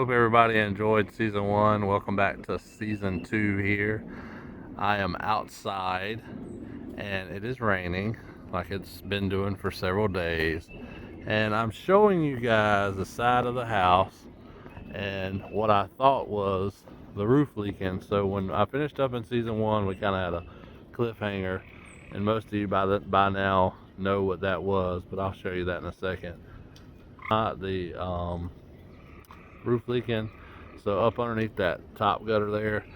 Hope everybody enjoyed season one. Welcome back to season two here. I am outside and it is raining like it's been doing for several days. And I'm showing you guys the side of the house and what I thought was the roof leaking. So when I finished up in season one, we kind of had a cliffhanger, and most of you by now know what that was, but I'll show you that in a second. Not the roof leaking. So up underneath that top gutter there,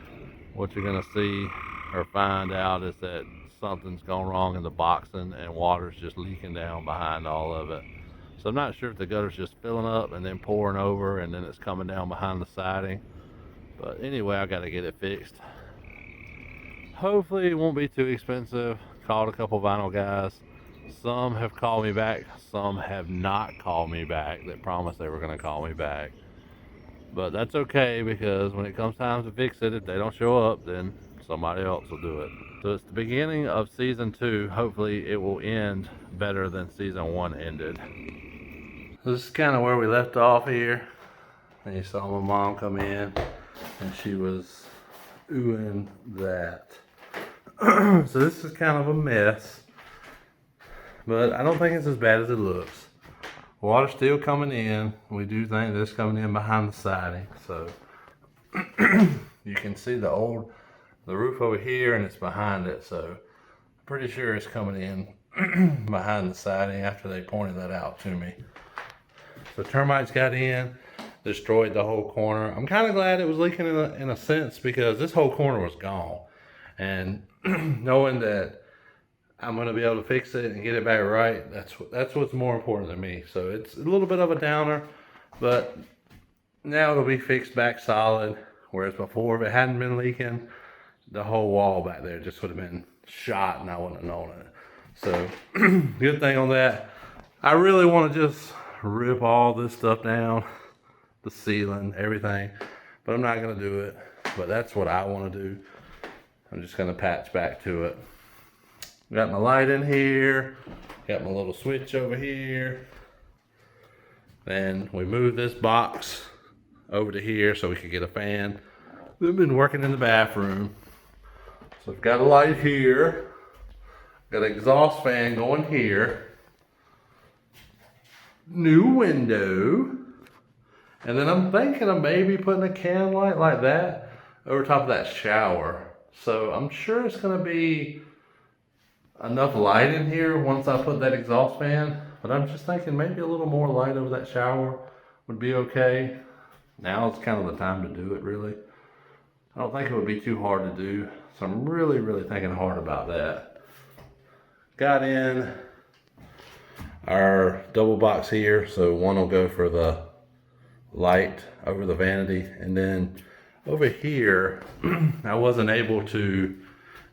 what you're gonna see or find out is that something's gone wrong in the boxing and water's just leaking down behind all of it. So I'm not sure if the gutter's just filling up and then pouring over and then it's coming down behind the siding. But anyway, I gotta get it fixed. Hopefully it won't be too expensive. Called a couple vinyl guys. Some have called me back, some have not called me back that promised they were gonna call me back. But that's okay, because when it comes time to fix it, if they don't show up, then somebody else will do it. So it's the beginning of season two. Hopefully it will end better than season one ended. This is kind of where we left off here. And you saw my mom come in and she was oohing that. So this is kind of a mess, but I don't think it's as bad as it looks. Water's still coming in. We do think this coming in behind the siding. So you can see the roof over here and it's behind it. So I'm pretty sure it's coming in behind the siding after they pointed that out to me. So termites got in, destroyed the whole corner. I'm kind of glad it was leaking in a sense, because this whole corner was gone. And knowing that I'm gonna be able to fix it and get it back right, that's what's more important to me. So it's a little bit of a downer, but now it'll be fixed back solid. Whereas before, if it hadn't been leaking, the whole wall back there just would have been shot and I wouldn't have known it. So good thing on that. I really want to just rip all this stuff down, the ceiling, everything, but I'm not gonna do it. But that's what I want to do. I'm just gonna patch back to it. Got my light in here, got my little switch over here. Then we moved this box over to here so we could get a fan. We've been working in the bathroom. So I've got a light here, got an exhaust fan going here, new window, and then I'm thinking of maybe putting a can light like that over top of that shower. So I'm sure it's gonna be enough light in here once I put that exhaust fan, but I'm just thinking maybe a little more light over that shower would be okay. Now it's kind of the time to do it, really. I don't think it would be too hard to do, so I'm really thinking hard about that. Got in our double box here, so one will go for the light over the vanity, and then over here I wasn't able to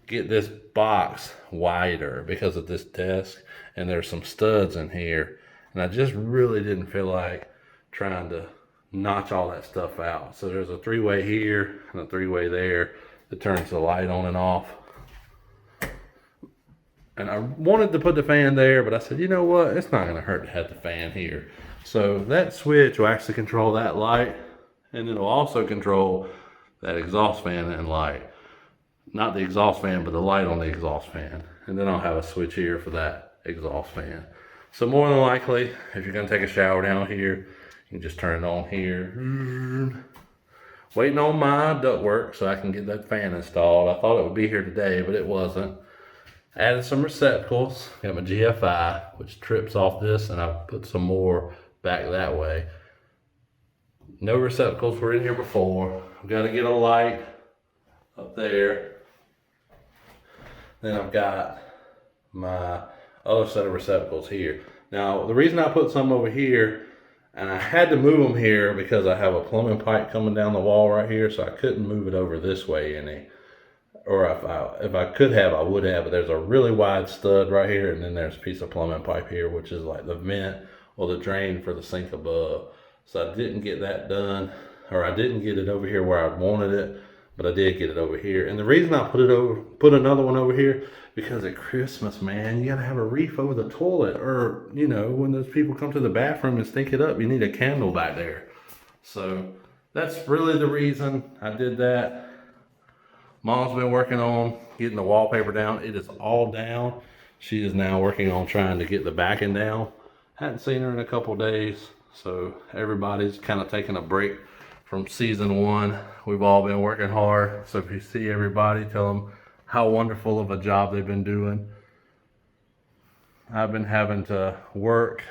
get this box wider because of this desk, and there's some studs in here, and I just really didn't feel like trying to notch all that stuff out. So there's a three-way here and a three-way there that turns the light on and off. And I wanted to put the fan there, but I said, you know what, it's not gonna hurt to have the fan here. So that switch will actually control that light, and it'll also control that exhaust fan and light. Not the exhaust fan, but the light on the exhaust fan. And then I'll have a switch here for that exhaust fan. So more than likely, if you're gonna take a shower down here, you can just turn it on here. Waiting on my ductwork so I can get that fan installed. I thought it would be here today, but it wasn't. Added some receptacles. Got my GFI, which trips off this, and I put some more back that way. No receptacles were in here before. I've got to get a light up there. Then I've got my other set of receptacles here. Now, the reason I put some over here, and I had to move them here because I have a plumbing pipe coming down the wall right here, so I couldn't move it over this way any. Or if I could have, I would have, but there's a really wide stud right here, and then there's a piece of plumbing pipe here, which is like the vent or the drain for the sink above. So I didn't get that done, or I didn't get it over here where I wanted it, but I did get it over here. And the reason I put another one over here, because at Christmas, man, you gotta have a wreath over the toilet, or, you know, when those people come to the bathroom and stink it up, you need a candle back there. So that's really the reason I did that. Mom's been working on getting the wallpaper down. It is all down. She is now working on trying to get the backing down. Hadn't seen her in a couple days, so everybody's kind of taking a break from season one. We've all been working hard, so if you see everybody, tell them how wonderful of a job they've been doing. I've been having to work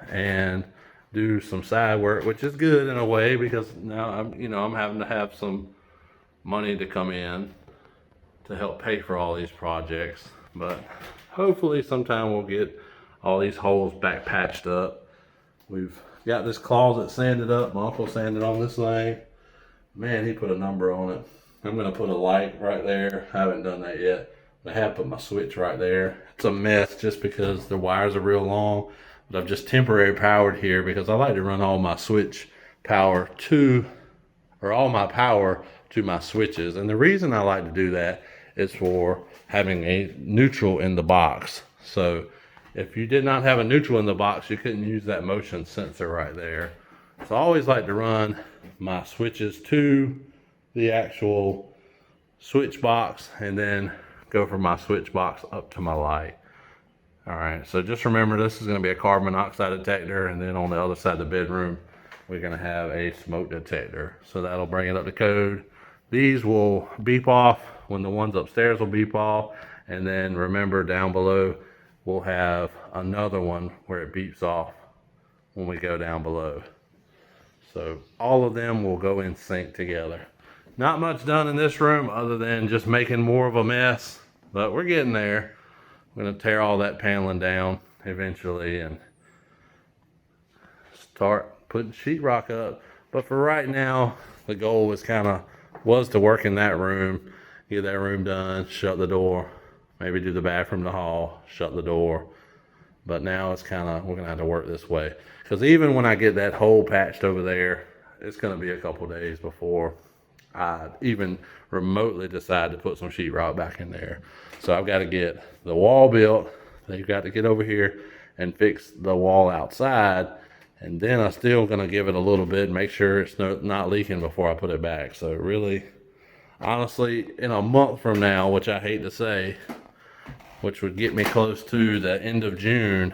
and do some side work, which is good in a way because now I'm having to have some money to come in to help pay for all these projects. But hopefully sometime we'll get all these holes back patched up. We've got this closet sanded up. My uncle sanded on this thing. Man, he put a number on it. I'm gonna put a light right there. I haven't done that yet. I have put my switch right there. It's a mess just because the wires are real long, but I've just temporary powered here because I like to run all my switch power to, or all my power to my switches. And the reason I like to do that is for having a neutral in the box. So if you did not have a neutral in the box, you couldn't use that motion sensor right there. So I always like to run my switches to the actual switch box and then go from my switch box up to my light. All right, so just remember this is gonna be a carbon monoxide detector, and then on the other side of the bedroom, we're gonna have a smoke detector. So that'll bring it up to code. These will beep off when the ones upstairs will beep off, and then remember down below, we'll have another one where it beeps off when we go down below. So all of them will go in sync together. Not much done in this room other than just making more of a mess, but we're getting there. I'm gonna tear all that paneling down eventually and start putting sheetrock up. But for right now, the goal was to work in that room, get that room done, shut the door, maybe do the bathroom, the hall, shut the door. But now it's we're gonna have to work this way. Because even when I get that hole patched over there, it's gonna be a couple days before I even remotely decide to put some sheetrock back in there. So I've got to get the wall built. They've got to get over here and fix the wall outside. And then I'm still gonna give it a little bit, make sure it's not leaking before I put it back. So really, honestly, in a month from now, which I hate to say, which would get me close to the end of June,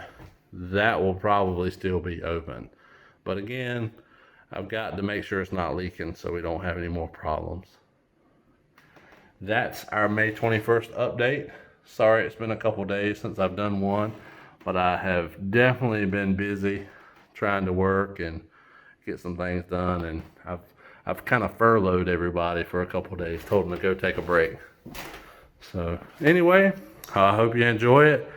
that will probably still be open. But again, I've got to make sure it's not leaking so we don't have any more problems. That's our May 21st update. Sorry it's been a couple days since I've done one, but I have definitely been busy trying to work and get some things done, and I've kind of furloughed everybody for a couple days, told them to go take a break. So anyway, I hope you enjoy it.